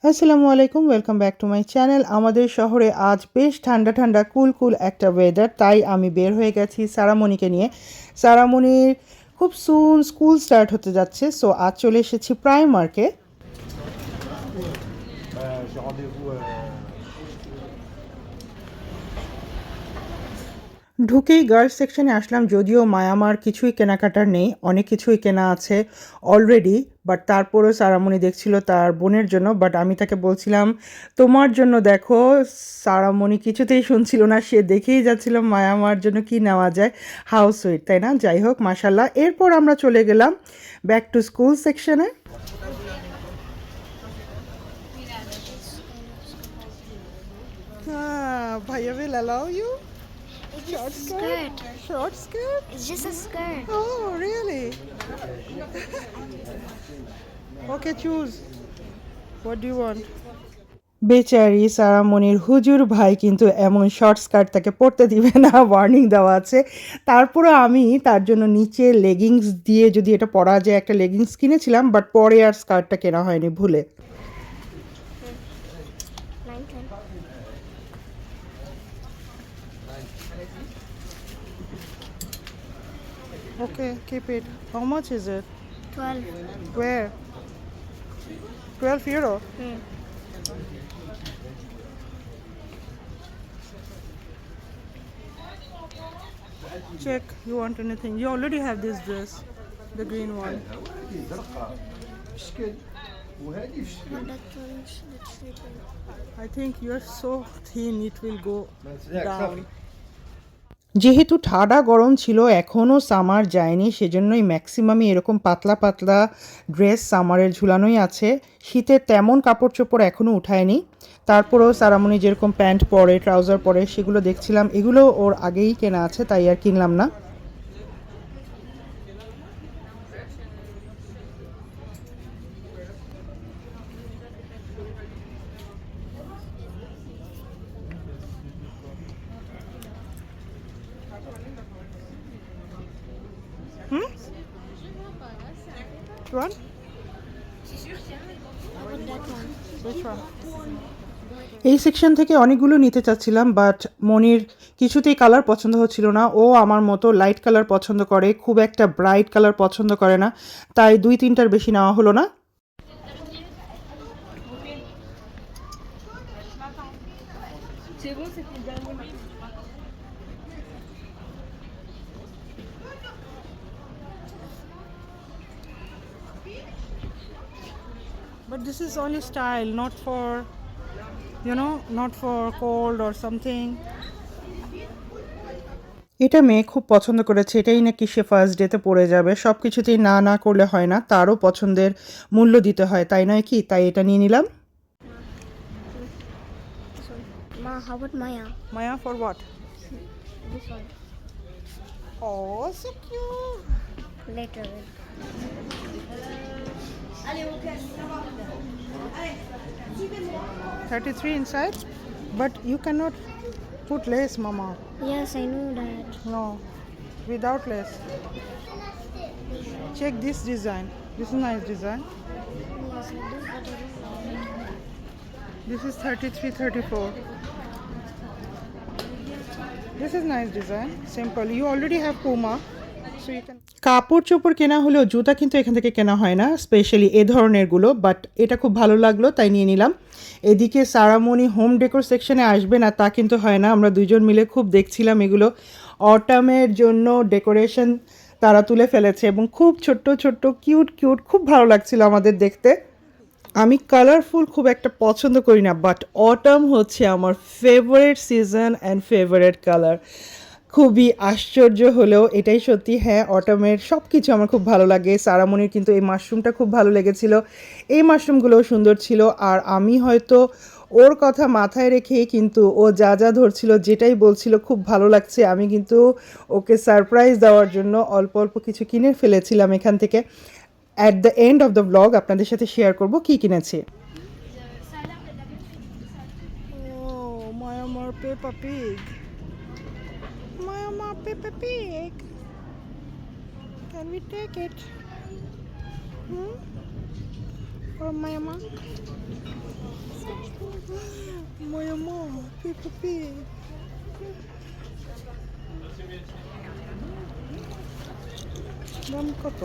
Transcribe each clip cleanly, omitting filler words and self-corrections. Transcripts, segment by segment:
আসসালামু আলাইকুম, welcome back to my channel. আমাদের শহরে আজ বেশ ঠান্ডা ঠান্ডা কুল কুল একটা ওয়েদার, তাই আমি বের হয়ে গেছি সারামণিকে নিয়ে। সারামণির খুব সুন স্কুল স্টার্ট হতে যাচ্ছে, সো আজ চলে এসেছি প্রাইমার্কে। J'ai rendez-vous. ঢুকেই গার্লস সেকশনে আসলাম, যদিও মায়ামার কিছুই কেনাকাটার নেই, অনেক কিছুই কেনা আছে অলরেডি, বাট তারপরেও সারামণি দেখছিল তার বোনের জন্য, বাট আমি তাকে বলছিলাম তোমার জন্য দেখো। সারামণি কিছুতেই শুনছিল না, সে দেখেই যাচ্ছিল মায়ামার জন্য কি নেওয়া যায়। হাউস সুইট, তাই না? যাই হোক, মাশাল্লাহ। এরপর আমরা চলে গেলাম ব্যাক টু স্কুল সেকশনে। ভাইয়া will allow you It's short just a skirt? skirt. Short skirt? It's just a skirt. Oh, really? Okay, choose. What do you want? বেচারি সারামণির হুজুর ভাই কিন্তু এমন শর্ট স্কার্ট তাকে পরতে দিবে না, ওয়ার্নিং দেওয়া আছে। তারপরে আমি তার জন্য নিচে লেগিংস দিয়ে যদি এটা পরা যায়, একটা লেগিংস কিনেছিলাম, বাট পরে আর স্কার্টটা কেনা হয়নি ভুলে। 9, 10. Okay, keep it. How much is it? 12. Where? 12 euro? Check, you want anything? You already have this dress, the green one. وهذه في But that one's the cheap one. I think you're so thin, it will go ياك down. صافي. যেহেতু ঠাডা গরম ছিল, এখনও summer যায়নি, সেজন্যই ম্যাক্সিমামই এরকম পাতলা পাতলা ড্রেস সামারের ঝুলানোই আছে। শীতের তেমন কাপড় চোপড় এখনও উঠায়নি। তারপরেও সারামণি যেরকম প্যান্ট পরে, ট্রাউজার পরে, সেগুলো দেখছিলাম। এগুলো ওর আগেই কেনা আছে, তাই আর কিনলাম না। One? How about that one? Which one? এই সেকশন থেকে অনেকগুলো নিতে চাচ্ছিলাম, বাট মনির কিছুতেই কালার পছন্দ হচ্ছিল না। ও আমার মতো লাইট কালার পছন্দ করে, খুব একটা ব্রাইট কালার পছন্দ করে না, তাই 2-3টার বেশি নেওয়া হলো না। But this is only style, not for, not for cold or something. এটা মেয়ে খুব পছন্দ করেছে, এটাই নাকি সে ফার্স্ট ডেতে পড়ে যাবে। সব কিছুতেই না না করলে হয় না, তারও পছন্দের মূল্য দিতে হয়, তাই নয় কি? তাই এটা নিয়ে নিলাম। This one. Ma, how about Maya? Maya, for what? This one. Oh so cute. Later. 33 inside, but you cannot put lace, mama. Yes, I know that. No, without lace. Check this design. This is nice design. Yes, I do, but I don't like it. This is 33, 34. This is nice design. Simple. You already have Puma, so you can. কাপড় চোপড় কেনা হলেও জুতা কিন্তু এখান থেকে কেনা হয় না, স্পেশালি এ ধরনেরগুলো, বাট এটা খুব ভালো লাগলো তাই নিয়ে নিলাম। এদিকে সারামণি হোম ডেকোর সেকশনে আসবে না তা কিন্তু হয় না, আমরা দুজন মিলে খুব দেখছিলাম এগুলো। অটামের জন্য ডেকোরেশন তারা তুলে ফেলেছে এবং খুব ছোট্ট ছোট্ট কিউট কিউট, খুব ভালো লাগছিল আমাদের দেখতে। আমি কালারফুল খুব একটা পছন্দ করি না, বাট অটাম হচ্ছে আমার favourite season and favourite colour. খুবই আশ্চর্য হলেও এটাই সত্যি। হ্যাঁ, অটামের সব কিছু আমার খুব ভালো লাগে। সারামণির কিন্তু এই মাশরুমটা খুব ভালো লেগেছিল, এই মাশরুমগুলোও সুন্দর ছিল। আর আমি হয়তো ওর কথা মাথায় রেখেই কিন্তু ও যা যা ধরছিল, যেটাই বলছিল খুব ভালো লাগছে, আমি কিন্তু ওকে সারপ্রাইজ দেওয়ার জন্য অল্প অল্প কিছু কিনে ফেলেছিলাম এখান থেকে। At the end of the blog আপনাদের সাথে শেয়ার করব কী কিনেছি। Oh, Myanmar Peppa Pig. Myanmar Peppa Pig. Can we take it? From Myanmar? puppy. দাম কত?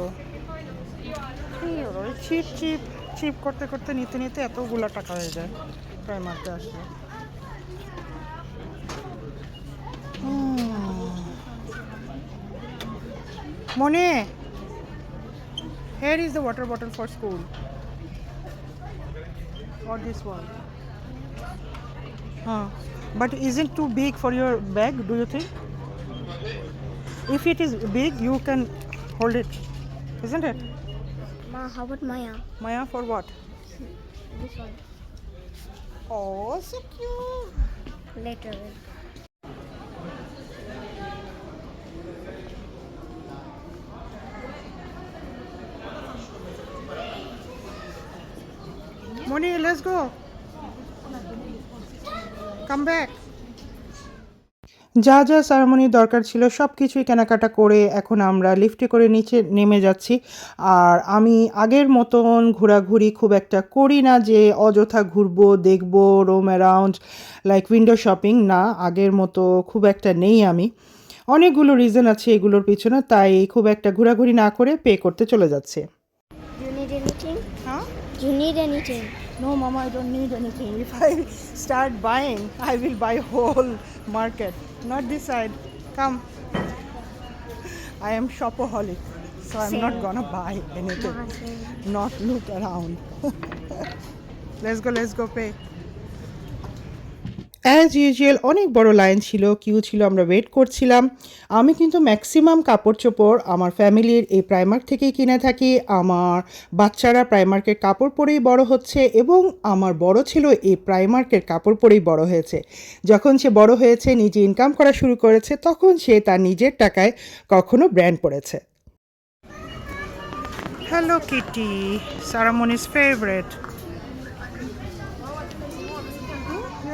চিপ চিপ চিপ করতে করতে নিতে নিতে এতগুলো টাকা হয়ে যায় প্রাইমার্কে আসলে। মনে, here is the water bottle for school. Or this one. But isn't too big for your bag, do you think? If it is big, you can hold it, isn't it? Ma, how about Maya? Maya, for what? This one. Oh, so cute. Later. Moni, let's go. Come back. যা যা সেরেমনির দরকার ছিল সব কিছুই কেনাকাটা করে এখন আমরা লিফটে করে নিচে নেমে যাচ্ছি। আর আমি আগের মতন ঘোরাঘুরি খুব একটা করি না, যে অযথা ঘুরবো দেখবো roam around like window shopping, না, আগের মতো খুব একটা নেই আমি। অনেকগুলো রিজন আছে এগুলোর পিছনে, তাই খুব একটা ঘোরাঘুরি না করে পে করতে চলে যাচ্ছে। You need anything? হ্যাঁ? You need anything? No, Mama, I don't need anything. If I start buying, I will buy whole market, not this side. Come. I am shopaholic, so I'm not Same. gonna buy anything. Ma, same. Not look around. Let's go pay. As usual অনেক বড় line ছিল, Q ছিল, আমরা wait করছিলাম। আমি কিন্তু maximum কাপড় চোপড় আমার ফ্যামিলির এই প্রাইমার্ক থেকেই কিনে থাকি। আমার বাচ্চারা প্রাইমার্কের কাপড় পরেই বড় হচ্ছে এবং আমার বড় ছিল এই প্রাইমার্কের কাপড় পরেই বড় হয়েছে। যখন সে বড় হয়েছে, নিজে ইনকাম করা শুরু করেছে, তখন সে তার নিজের টাকায় কখনো ব্র্যান্ড পরেছে। হ্যালো কিটি, সারামনি's favorite.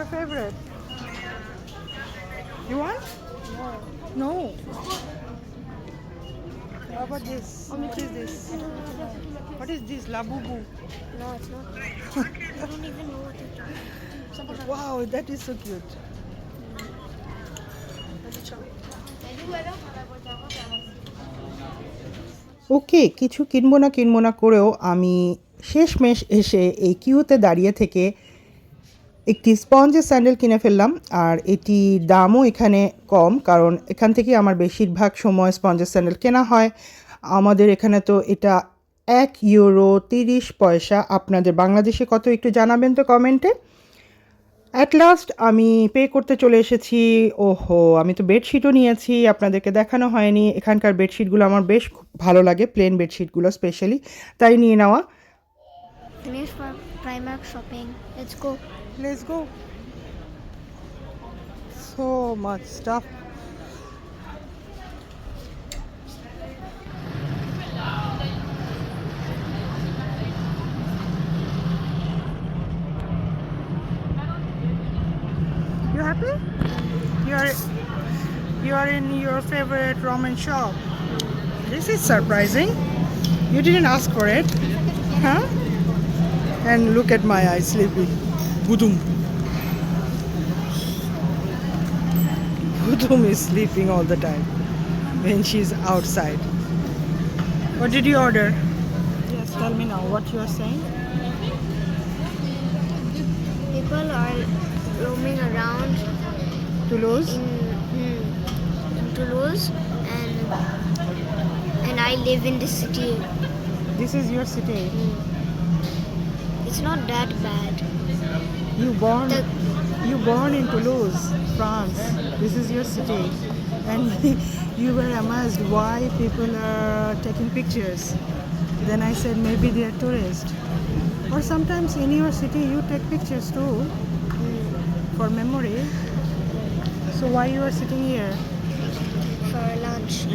Your favorite? You want? No. How about this? What is this? What is this? Labubu. No, it's not. I don't even know what it is. Wow, that is so cute. ওকে, কিছু কিনবো না করেও আমি শেষমেশ এসে এই কিউতে দাঁড়িয়ে থেকে একটি স্পঞ্জের স্যান্ডেল কিনে ফেললাম। আর এটি দামও এখানে কম, কারণ এখান থেকে আমার বেশিরভাগ সময় স্পঞ্জের স্যান্ডেল কেনা হয়। আমাদের এখানে তো এটা €1.30। আপনাদের বাংলাদেশে কত একটু জানাবেন তো কমেন্টে। অ্যাট লাস্ট আমি পে করতে চলে এসেছি। ওহো, আমি তো বেডশিটও নিয়েছি, আপনাদেরকে দেখানো হয়নি। এখানকার বেডশিটগুলো আমার বেশ ভালো লাগে, প্লেন বেডশিটগুলো স্পেশালি, তাই নিয়ে নেওয়া। Finish for Primark shopping. Let's go. Let's go. So much stuff. You happy? You are in your favorite ramen shop. This is surprising. You didn't ask for it, huh? And look at my eyes sleeping. Budum. Budum is sleeping all the time when she's outside. What did you order? Yes, tell me now what you are saying. People are roaming around Toulouse? in Toulouse, and I live in the city. This is your city. It's not that bad. You born in Toulouse, France. This is your city. And you were amazed why people are taking pictures. Then I said maybe they are tourists. Or sometimes in your city you take pictures too for memory. So why you are sitting here? For lunch.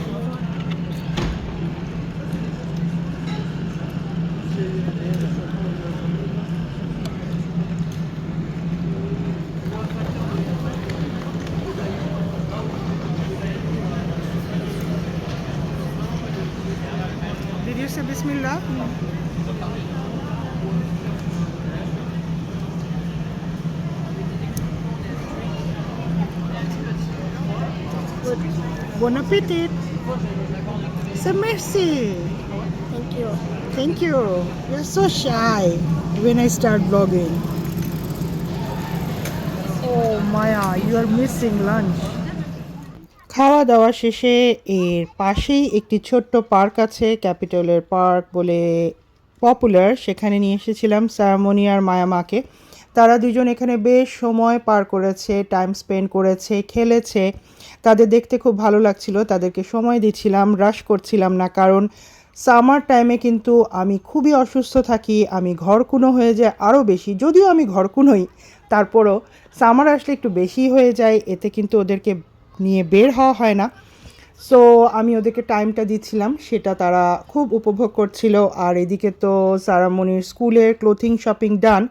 Did you say Bismillah? Bon appetit. So merci. Thank you. Thank you. You're so shy when I start vlogging. Oh Maya, you are missing lunch. খাওয়া দাওয়া শেষে এর পাশেই একটি ছোট্ট park আছে, ক্যাপিটালের park বলে popular, সেখানে নিয়ে এসেছিলাম সারামণি আর মায়ামাকে। তারা দুজন এখানে বেশ সময় পার করেছে, টাইম স্পেন্ড করেছে, খেলেছে। তাদের দেখতে খুব ভালো লাগছিল, তাদেরকে সময় দিচ্ছিলাম, রাশ করছিলাম না, কারণ সামার টাইমে কিন্তু আমি খুবই অসুস্থ থাকি, আমি ঘরকুনো হয়ে যায় আরও বেশি। যদিও আমি ঘরকুনোই, তারপরও সামার আসলে একটু বেশি হয়ে যায়, এতে কিন্তু ওদেরকে নিয়ে বের হওয়া হয় না। সো আমি ওদেরকে টাইমটা দিচ্ছিলাম, সেটা তারা খুব উপভোগ করছিল। আর এদিকে তো সারামণির স্কুলের ক্লোথিং শপিং ডান।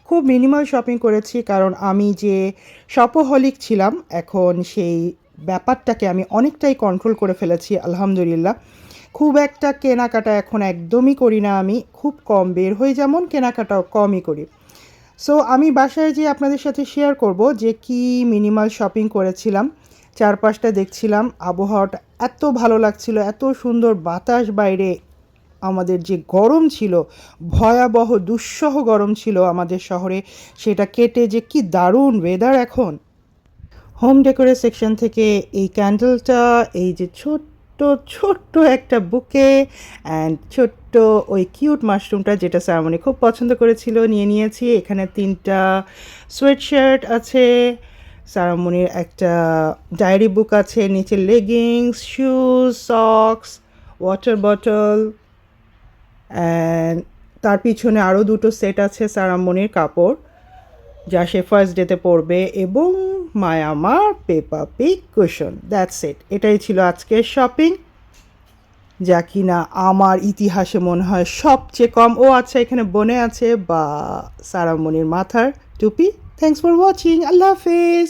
খুব মিনিমাল শপিং করেছি, কারণ আমি যে শপোহলিক ছিলাম, এখন সেই ব্যাপারটাকে আমি অনেকটাই কন্ট্রোল করে ফেলেছি আলহামদুলিল্লাহ। খুব একটা কেনাকাটা এখন একদমই করি না, আমি খুব কম বের হই, যেমন কেনাকাটাও কমই করি। সো আমি বাসায় যেয়ে আপনাদের সাথে শেয়ার করব যে কি মিনিমাল শপিং করেছিলাম। চারপাশটা দেখছিলাম, আবহাওয়াটা এত ভালো লাগছিল, এত সুন্দর বাতাস বাইরে। আমাদের যে গরম ছিল, ভয়াবহ দুঃসহ গরম ছিল আমাদের শহরে, সেটা কেটে যে কি দারুণ ওয়েদার এখন। হোম ডেকোরের সেকশন থেকে এই ক্যান্ডেলটা, এই যে ছোট্ট ছোট্ট একটা বুকে অ্যান্ড ছোট্ট ওই কিউট মাশরুমটা, যেটা সারামণি খুব পছন্দ করেছিল, নিয়ে নিয়েছি। এখানে 3টা সোয়েটশার্ট আছে, সারামণির একটা ডায়েরি বুক আছে, নিচে leggings, shoes, socks, water bottle, and তার পিছনে আরও 2টো সেট আছে সারামণির কাপড়, যা সে ফার্স্ট ডেতে পরবে, এবং মায়ামার পেপা পিগ কুশন। That's it. এটাই ছিল আজকের শপিং, যা কিনা আমার ইতিহাসে মনে হয় সবচেয়ে কম। ও আচ্ছা, এখানে বনে আছে বা সারামণির মাথার টুপি। Thanks for watching. আল্লাহ হাফেজ।